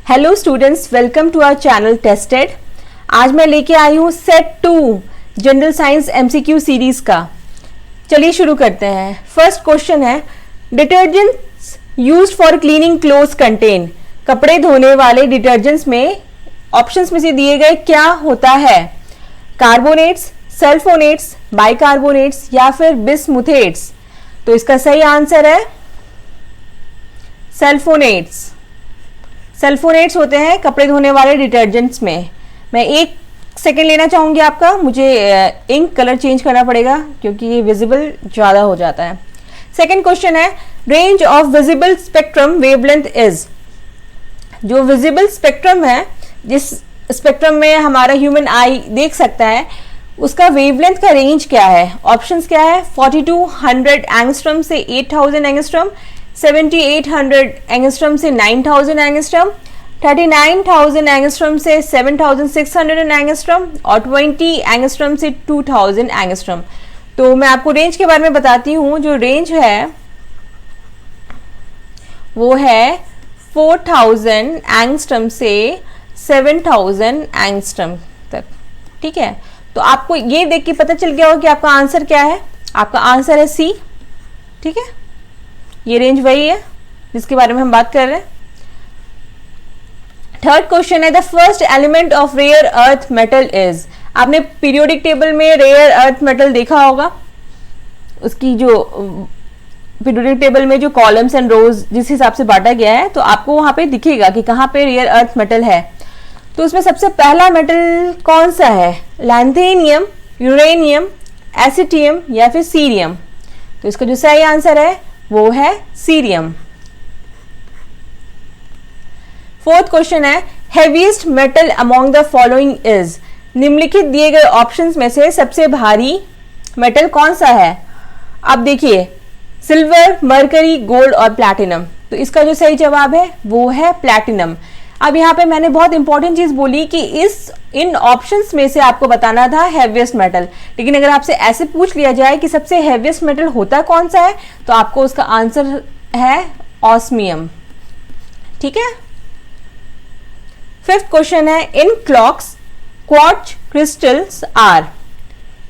Hello students, welcome to our channel Tested. आज मैं लेके आई हूँ set 2 general science MCQ series का। चलिए शुरू करते हैं। फर्स्ट क्वेश्चन है, detergents used for cleaning clothes contain. कपड़े धोने वाले डिटर्जेंट्स में ऑप्शंस में से दिए गए क्या होता है? कार्बोनेट्स, सल्फोनेट्स, बाइकार्बोनेट्स या फिर बिस्मुथेट्स। तो इसका सही आंसर है सल्फोनेट्स। सल्फोनेट्स होते हैं कपड़े धोने वाले डिटर्जेंट्स में। मैं एक सेकेंड लेना चाहूंगी आपका, मुझे इंक कलर चेंज करना पड़ेगा क्योंकि ये विजिबल ज़्यादा हो जाता है। सेकेंड क्वेश्चन है, range of visible spectrum wavelength is. जो विजिबल स्पेक्ट्रम है, जिस स्पेक्ट्रम में हमारा ह्यूमन आई देख सकता है, उसका वेवलेंथ का रेंज क्या है? ऑप्शंस क्या है? 4200 एंगस्ट्रम से 8000 एंगस्ट्रम, 7800 एंगस्ट्रम से 9000 एंगस्ट्रम, 39000 एंगस्ट्रम से 7600 एंगस्ट्रम और 20 एंगस्ट्रम से 2000 एंगस्ट्रम। तो मैं आपको रेंज के बारे में बताती हूँ। जो रेंज है वो है 4000 एंगस्ट्रम से 7000 एंगस्ट्रम तक। ठीक है, तो आपको ये देख के पता चल गया हो कि आपका आंसर क्या है। आपका आंसर है सी। ठीक है, ये रेंज वही है जिसके बारे में हम बात कर रहे हैं। थर्ड क्वेश्चन है, the first element of rare earth metal is. आपने पीरियोडिक टेबल में रेयर अर्थ मेटल देखा होगा। उसकी जो पीरियोडिक टेबल में जो कॉलम्स एंड रोज जिस हिसाब से बांटा गया है, तो आपको वहां पे दिखेगा कि कहाँ पे रेयर अर्थ मेटल है। तो उसमें सबसे पहला मेटल कौन सा है? लैंथेनियम, यूरेनियम, एसिटियम या फिर सीरियम। तो इसका जो सही आंसर है वो है सीरियम। फोर्थ क्वेश्चन है, heaviest metal among the following is. निम्नलिखित दिए गए ऑप्शंस में से सबसे भारी मेटल कौन सा है? अब देखिए, सिल्वर, मरकरी, गोल्ड और प्लैटिनम। तो इसका जो सही जवाब है वो है प्लैटिनम। अब यहाँ पे मैंने बहुत इंपॉर्टेंट चीज बोली कि इन ऑप्शंस में से आपको बताना था हैवीएस्ट मेटल, लेकिन अगर आपसे ऐसे पूछ लिया जाए कि सबसे हैवीएस्ट मेटल होता कौन सा है, तो आपको उसका आंसर है ऑस्मियम। ठीक है। फिफ्थ क्वेश्चन है, इन क्लॉक्स क्वार्ट्ज क्रिस्टल्स आर।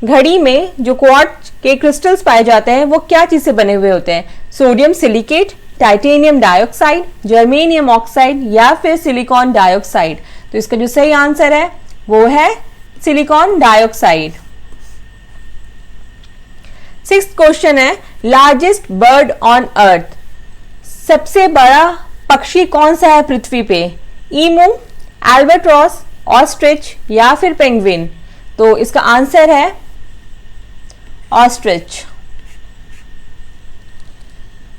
घड़ी में जो क्वार्ट्ज के क्रिस्टल्स पाए जाते हैं वो क्या चीज से बने हुए होते हैं? Sodium silicate, titanium dioxide, germanium oxide या फिर सिलिकॉन डाइऑक्साइड। तो इसका जो सही आंसर है वो है सिलिकॉन डाइऑक्साइड। सिक्स्थ क्वेश्चन है, लार्जेस्ट बर्ड ऑन अर्थ। सबसे बड़ा पक्षी कौन सा है पृथ्वी पे? ईमू, एल्बाट्रॉस, ऑस्ट्रिच या फिर पेंगुइन। तो इसका आंसर है ऑस्ट्रिच।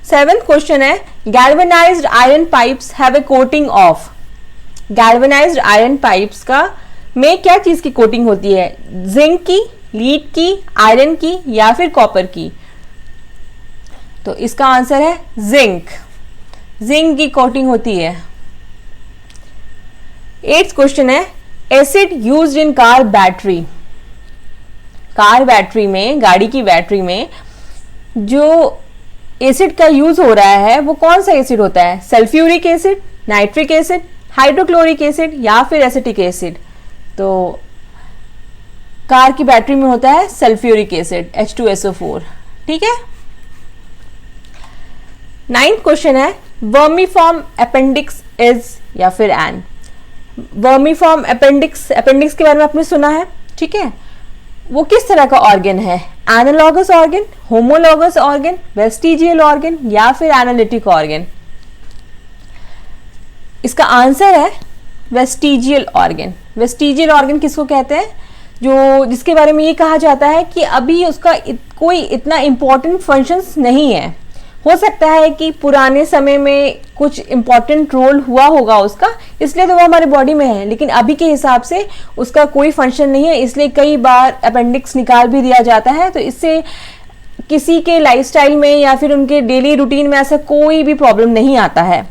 सेवेंथ क्वेश्चन है, galvanised iron pipes have a coating of. Galvanised iron pipes का में क्या चीज की कोटिंग होती है? जिंक की, लीड की, आयरन की या फिर कॉपर की। तो इसका आंसर है जिंक। जिंक की कोटिंग होती है। एट्थ क्वेश्चन है, acid used in car battery. Car battery में, गाड़ी की बैटरी में जो एसिड का यूज हो रहा है वो कौन सा एसिड होता है? Sulphuric acid, nitric acid, hydrochloric acid या फिर एसिटिक एसिड। तो कार की बैटरी में होता है सल्फ्यूरिक एसिड, H2SO4। ठीक है। नाइन्थ क्वेश्चन है, वर्मीफॉर्म अपेंडिक्स इज या फिर एन। वर्मीफॉर्म अपेंडिक्स के बारे में आपने सुना है। ठीक है, वो किस तरह का ऑर्गन है? Analogous organ, homologous organ, vestigial organ या फिर एनालिटिक ऑर्गन। इसका आंसर है वेस्टिजियल ऑर्गन। वेस्टिजियल ऑर्गन किसको कहते हैं? जो जिसके बारे में ये कहा जाता है कि अभी उसका कोई इतना इंपॉर्टेंट फंक्शंस नहीं है। हो सकता है कि पुराने समय में कुछ इंपॉर्टेंट रोल हुआ होगा उसका, इसलिए तो वो हमारे बॉडी में है, लेकिन अभी के हिसाब से उसका कोई फंक्शन नहीं है, इसलिए कई बार अपेंडिक्स निकाल भी दिया जाता है। तो इससे किसी के लाइफस्टाइल में या फिर उनके डेली रूटीन में ऐसा कोई भी प्रॉब्लम नहीं आता है।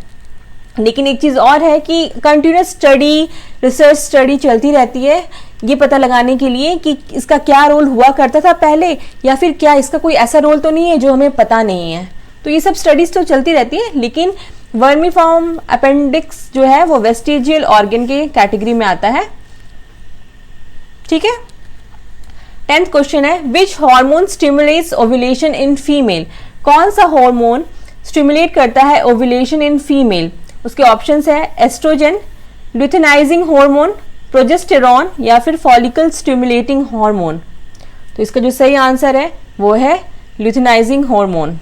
लेकिन एक चीज़ और है कि कंटिन्यूस स्टडी, रिसर्च स्टडी चलती रहती है ये पता लगाने के लिए कि इसका क्या रोल हुआ करता था पहले, या फिर क्या इसका कोई ऐसा रोल तो नहीं है जो हमें पता नहीं है। तो ये सब स्टडीज तो चलती रहती है, लेकिन वर्मीफॉर्म अपेंडिक्स जो है वो वेस्टिजियल ऑर्गन के कैटेगरी में आता है, ठीक है। 10th क्वेश्चन है which hormone stimulates ovulation in female, कौन सा हार्मोन स्टिमुलेट करता है ओव्यूलेशन इन फीमेल। उसके ऑप्शंस है एस्ट्रोजन, लुथेनाइजिंग हार्मोन, प्रोजेस्टेरॉन या फिर फॉलिकल स्टिमुलेटिंग हार्मोन। तो इसका जो सही आंसर है वो है लुथेनाइजिंग हार्मोन।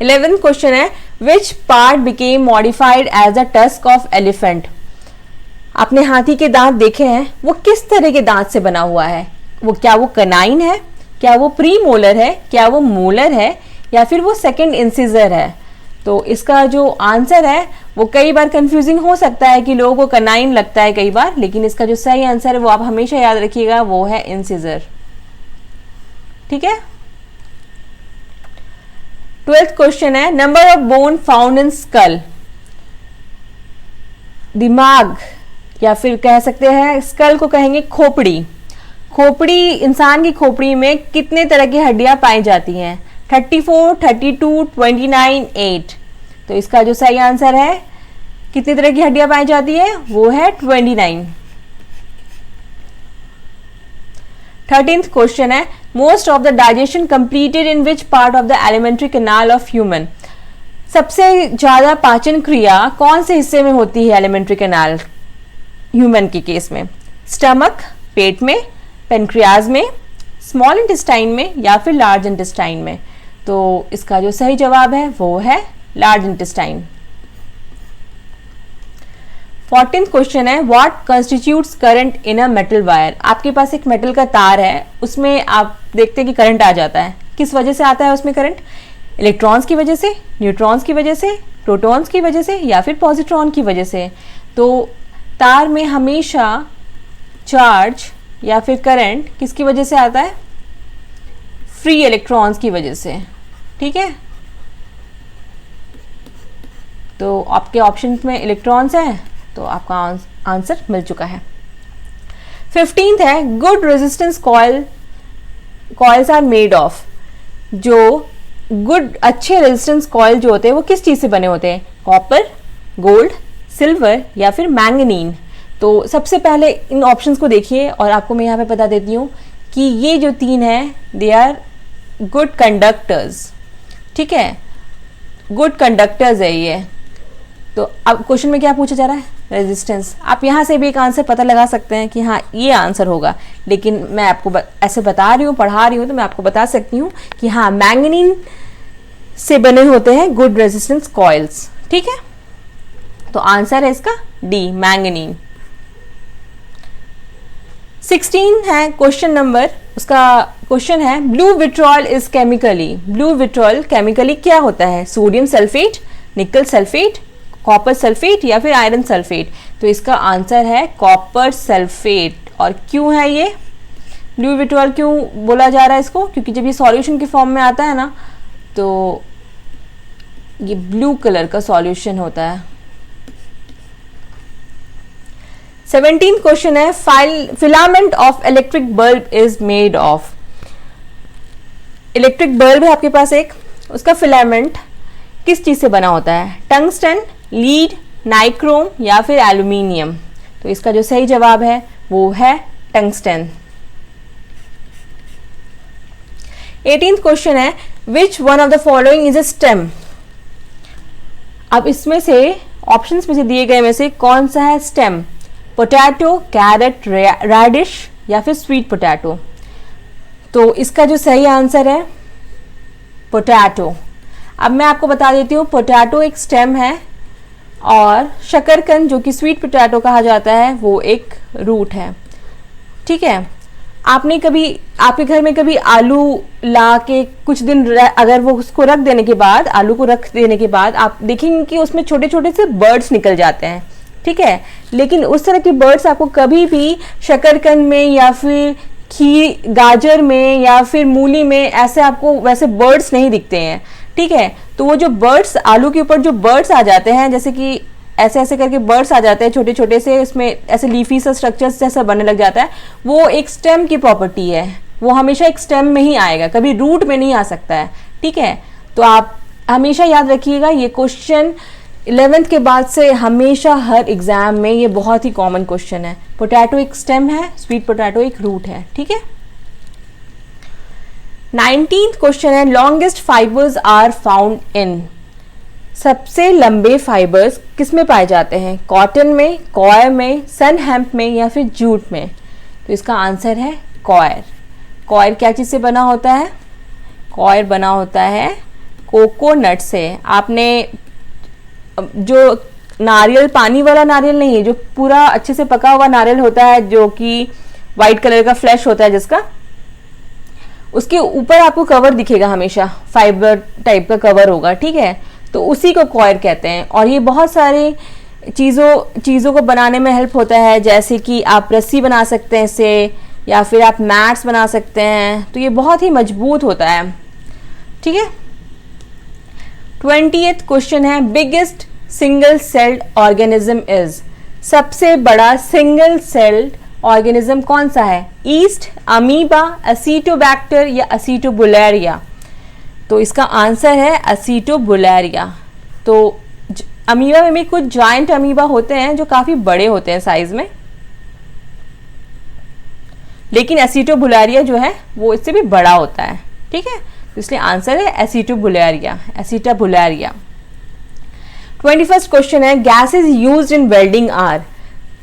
11th क्वेश्चन है which part became modified as a tusk of elephant. आपने हाथी के दांत देखे हैं, वो किस तरह के दांत से बना हुआ है, वो क्या वो कनाइन है, क्या वो प्री मोलर है, क्या वो मोलर है या फिर वो सेकंड इंसिजर है। तो इसका जो आंसर है वो कई बार कंफ्यूजिंग हो सकता है कि लोगों को कनाइन लगता है कई बार, लेकिन इसका जो सही आंसर है वो आप हमेशा याद रखिएगा, वो है इंसिजर, ठीक है। 12th क्वेश्चन है number of bone found in school, दिमाग या फिर कह सकते हैं स्कल को कहेंगे खोपड़ी। खोपड़ी, इंसान की खोपड़ी में कितने तरह की हड्डियां पाई जाती हैं, 34, 32, 29, 8। तो इसका जो सही आंसर है कितनी तरह की हड्डियां पाई जाती है वो है 29। 13th क्वेश्चन है most of the digestion completed in which part of the alimentary canal of human. सबसे ज्यादा पाचन क्रिया कौन से हिस्से में होती है एलिमेंट्री कैनाल ह्यूमन के केस में, स्टमक पेट में, पेनक्रियाज में, स्मॉल इंटेस्टाइन में या फिर लार्ज इंटेस्टाइन में। तो इसका जो सही जवाब है वो है लार्ज इंटेस्टाइन। 14th क्वेश्चन है what constitutes current in a metal wire. आपके पास एक मेटल का तार है, उसमें आप देखते हैं कि करंट आ जाता है, किस वजह से आता है उसमें करंट, इलेक्ट्रॉन्स की वजह से, न्यूट्रॉन्स की वजह से, प्रोटॉन्स की वजह से या फिर पॉजिट्रॉन की वजह से। तो तार में हमेशा चार्ज या फिर करंट किसकी वजह से आता है, फ्री इलेक्ट्रॉन्स की वजह से, ठीक है। तो आपके ऑप्शन में इलेक्ट्रॉन्स हैं, तो आपका आंसर मिल चुका है। 15th है good resistance coils are made of. जो गुड अच्छे रेजिस्टेंस कॉइल जो होते हैं वो किस चीज से बने होते हैं, कॉपर, गोल्ड, सिल्वर या फिर मैंगनीन। तो सबसे पहले इन ऑप्शंस को देखिए और आपको मैं यहाँ पे बता देती हूँ कि ये जो तीन है दे आर गुड कंडक्टर्स, ठीक है, गुड कंडक्टर्स है ये। तो अब क्वेश्चन में क्या पूछा जा रहा है, रेजिस्टेंस। आप यहाँ से भी एक आंसर पता लगा सकते हैं कि हाँ ये आंसर होगा, लेकिन मैं आपको ऐसे बता रही हूँ, पढ़ा रही हूँ, तो मैं आपको बता सकती हूँ कि हाँ मैंगनीन से बने होते हैं गुड रेजिस्टेंस कॉइल्स, ठीक है। तो आंसर है इसका डी, मैंगनीन। 16 है क्वेश्चन नंबर, उसका क्वेश्चन है blue vitriol is chemically. Blue vitriol chemically क्या होता है, सोडियम सल्फेट, निकल सल्फेट, कॉपर सल्फेट या फिर आयरन सल्फेट। तो इसका आंसर है कॉपर सल्फेट। और क्यों है ये ब्लू विट्रॉल, क्यों बोला जा रहा है इसको, क्योंकि जब ये सॉल्यूशन के फॉर्म में आता है ना तो ये ब्लू कलर का सॉल्यूशन होता है। 17th क्वेश्चन है filament of electric bulb is made of. Electric bulb है आपके पास एक, उसका फिलामेंट किस चीज से बना होता है, टंगस्टन, लीड, नाइक्रोम या फिर एल्यूमिनियम। तो इसका जो सही जवाब है वो है टंगस्टन। 18th क्वेश्चन है which one of the following is a stem. अब इसमें से ऑप्शंस में से दिए गए में से कौन सा है स्टेम, पोटैटो, कैरेट, रेडिश या फिर स्वीट पोटैटो। तो इसका जो सही आंसर है पोटैटो। अब मैं आपको बता देती हूँ पोटैटो एक स्टेम है और शकरकंद जो कि स्वीट पोटैटो कहा जाता है वो एक रूट है, ठीक है। आपने कभी आपके घर में कभी आलू ला के कुछ दिन अगर वो उसको रख देने के बाद, आलू को रख देने के बाद आप देखेंगे कि उसमें छोटे छोटे से बर्ड्स निकल जाते हैं, ठीक है। लेकिन उस तरह के बर्ड्स आपको कभी भी शकरकंद में या फिर गाजर में या फिर मूली में ऐसे आपको वैसे बर्ड्स नहीं दिखते हैं, ठीक है। तो वो जो बर्ड्स आलू के ऊपर जो बर्ड्स आ जाते हैं, जैसे कि ऐसे ऐसे करके बर्ड्स आ जाते हैं छोटे छोटे से, इसमें ऐसे लीफी सा स्ट्रक्चर्स जैसा बनने लग जाता है, वो एक स्टेम की प्रॉपर्टी है, वो हमेशा एक स्टेम में ही आएगा, कभी रूट में नहीं आ सकता है, ठीक है। तो आप हमेशा याद रखिएगा, ये क्वेश्चन 11th के बाद से हमेशा हर एग्जाम में ये बहुत ही कॉमन क्वेश्चन है। पोटैटो एक स्टेम है, स्वीट पोटैटो एक रूट है, ठीक है। 19th क्वेश्चन है, longest fibres are found in. सबसे लंबे फाइबर्स किस में पाए जाते हैं? कॉटन में, कॉयर में, सन हेम्प में या फिर जूट में? तो इसका आंसर है कॉयर। कॉयर क्या चीज़ से बना होता है? कॉयर बना होता है कोकोनट से। आपने जो नारियल, पानी वाला नारियल नहीं है, जो पूरा अच्छे से पका हुआ नारियल होता है, जो कि वाइट कलर का फ्लैश होता है जिसका, उसके ऊपर आपको कवर दिखेगा, हमेशा फाइबर टाइप का कवर होगा, ठीक है। तो उसी को कॉयर कहते हैं। और ये बहुत सारी चीज़ों को बनाने में हेल्प होता है, जैसे कि आप रस्सी बना सकते हैं इससे, या फिर आप मैट्स बना सकते हैं। तो ये बहुत ही मजबूत होता है, ठीक है। 20th क्वेश्चन है, biggest single celled organism is. सबसे बड़ा सिंगल सेल्ड ऑर्गेनिज्म कौन सा है? ईस्ट, अमीबा, एसिटोबैक्टर या एसिटोबुलेरिया? तो इसका आंसर है एसिटोबुलेरिया। तो अमीबा में भी कुछ जायंट अमीबा होते हैं जो काफी बड़े होते हैं साइज में, लेकिन एसिटोबुलेरिया जो है वो इससे भी बड़ा होता है, ठीक है। तो इसलिए आंसर है एसिटोबुलेरिया, एसिटाबुलेरिया। 21st क्वेश्चन है, gases used in welding are.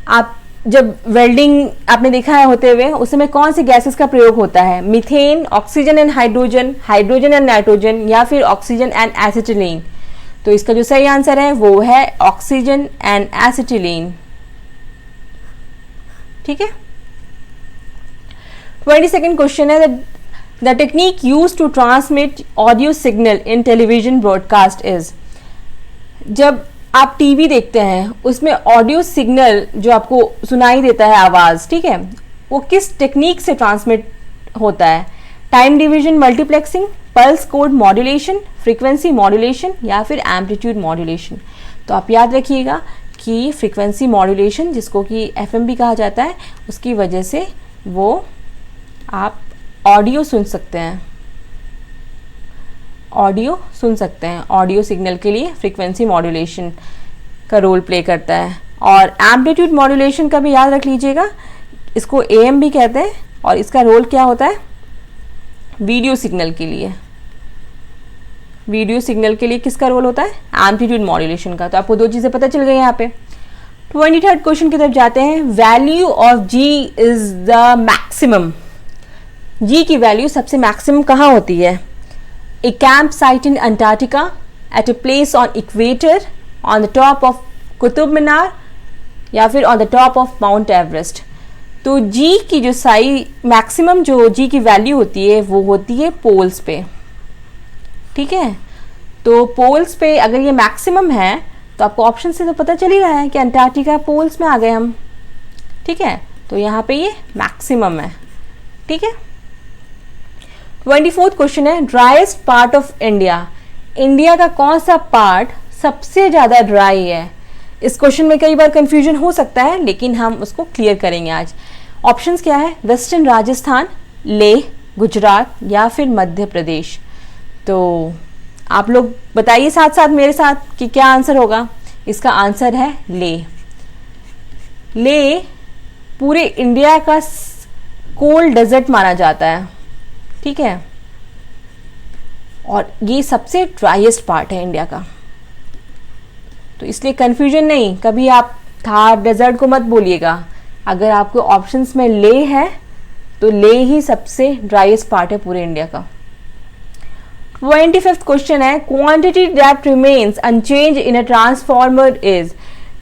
आप जब वेल्डिंग आपने देखा है होते हुए, उस समय कौन सी गैसेस का प्रयोग होता है? Methane, oxygen and hydrogen, hydrogen and nitrogen या फिर ऑक्सीजन एंड एसिटिलीन? तो इसका जो सही आंसर है वो है ऑक्सीजन एंड एसिटिलीन, ठीक है। 22nd क्वेश्चन है, the technique used to transmit audio signal in television broadcast is. जब आप टीवी देखते हैं उसमें ऑडियो सिग्नल जो आपको सुनाई देता है आवाज़, ठीक है, वो किस टेक्निक से ट्रांसमिट होता है? Time division multiplexing, pulse code modulation, frequency modulation या फिर एम्पलीट्यूड मॉड्यूलेशन? तो आप याद रखिएगा कि फ्रीक्वेंसी मॉड्यूलेशन, जिसको कि एफएम भी कहा जाता है, उसकी वजह से वो आप ऑडियो सुन सकते हैं, ऑडियो सुन सकते हैं। ऑडियो सिग्नल के लिए फ्रीक्वेंसी मॉड्यूलेशन का रोल प्ले करता है। और एम्पलीट्यूड मॉड्यूलेशन का भी याद रख लीजिएगा, इसको एएम भी कहते हैं, और इसका रोल क्या होता है? वीडियो सिग्नल के लिए। वीडियो सिग्नल के लिए किसका रोल होता है? एम्पलीट्यूड मॉड्यूलेशन का। तो आपको दो चीज़ें पता चल गई यहाँ पे। 23rd क्वेश्चन की तरफ जाते हैं, value of G is the maximum. G की वैल्यू सबसे मैक्सिमम कहाँ होती है? A campsite in Antarctica, at a place on equator, on the top of Qutub Minar या फिर on the top of Mount Everest? तो G की जो मैक्सिमम जो G की वैल्यू होती है वो होती है पोल्स पे, ठीक है। तो पोल्स पे अगर ये मैक्सिमम है तो आपको ऑप्शन से तो पता चल ही रहा है कि अंटार्कटिका पोल्स में आ गए हम, ठीक है। तो यहाँ पे ये मैक्सिमम है, ठीक है। 24th क्वेश्चन है, driest part of India. India का कौन सा पार्ट सबसे ज़्यादा ड्राई है? इस क्वेश्चन में कई बार कंफ्यूजन हो सकता है, लेकिन हम उसको क्लियर करेंगे आज। ऑप्शंस क्या है? वेस्टर्न राजस्थान, लेह, गुजरात या फिर मध्य प्रदेश? तो आप लोग बताइए साथ साथ मेरे साथ कि क्या आंसर होगा। इसका आंसर है लेह। लेह पूरे इंडिया का कोल्ड डेजर्ट माना जाता है, ठीक है, और ये सबसे ड्राइएस्ट पार्ट है इंडिया का। तो इसलिए कंफ्यूजन नहीं, कभी आप थार डेजर्ट को मत बोलिएगा। अगर आपको ऑप्शंस में लेह है तो लेह ही सबसे ड्राइएस्ट पार्ट है पूरे इंडिया का। 25th क्वेश्चन है, quantity that remains unchanged in a transformer is.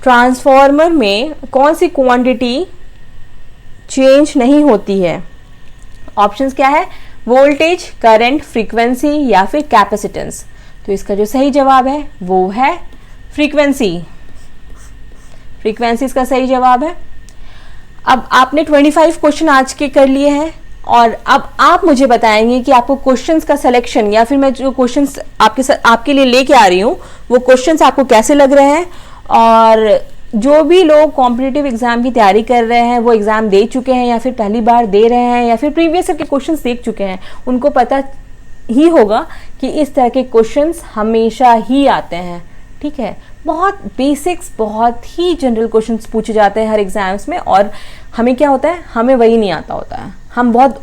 Transformer में कौन सी क्वांटिटी चेंज नहीं होती है? ऑप्शंस क्या है? वोल्टेज, करंट, फ्रीक्वेंसी या फिर कैपेसिटेंस? तो इसका जो सही जवाब है वो है फ्रीक्वेंसी। फ्रीक्वेंसी इसका सही जवाब है। अब आपने 25 क्वेश्चन आज के कर लिए हैं, और अब आप मुझे बताएंगे कि आपको क्वेश्चंस का सिलेक्शन, या फिर मैं जो क्वेश्चंस आपके लिए लेके आ रही हूँ वो क्वेश्चंस आपको कैसे लग रहे हैं। और जो भी लोग कॉम्पिटिटिव एग्जाम की तैयारी कर रहे हैं, वो एग्जाम दे चुके हैं या फिर पहली बार दे रहे हैं या फिर प्रीवियस के क्वेश्चंस देख चुके हैं, उनको पता ही होगा कि इस तरह के क्वेश्चंस हमेशा ही आते हैं, ठीक है। बहुत बेसिक्स, बहुत ही जनरल क्वेश्चंस पूछे जाते हैं हर एग्जाम्स में, और हमें क्या होता है, हमें वही नहीं आता होता है। हम बहुत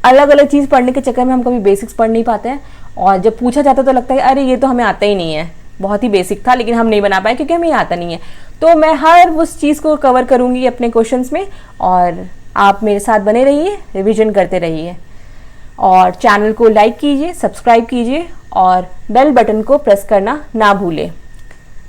अलग अलग चीज़ पढ़ने के चक्कर में हम कभी बेसिक्स पढ़ नहीं पाते हैं, और जब पूछा जाता है तो लगता है अरे ये तो हमें आता ही नहीं है, बहुत ही बेसिक था लेकिन हम नहीं बना पाए क्योंकि हमें आता नहीं है। तो मैं हर उस चीज़ को कवर करूँगी अपने क्वेश्चंस में, और आप मेरे साथ बने रहिए, रिविजन करते रहिए, और चैनल को लाइक कीजिए, सब्सक्राइब कीजिए और बेल बटन को प्रेस करना ना भूलें।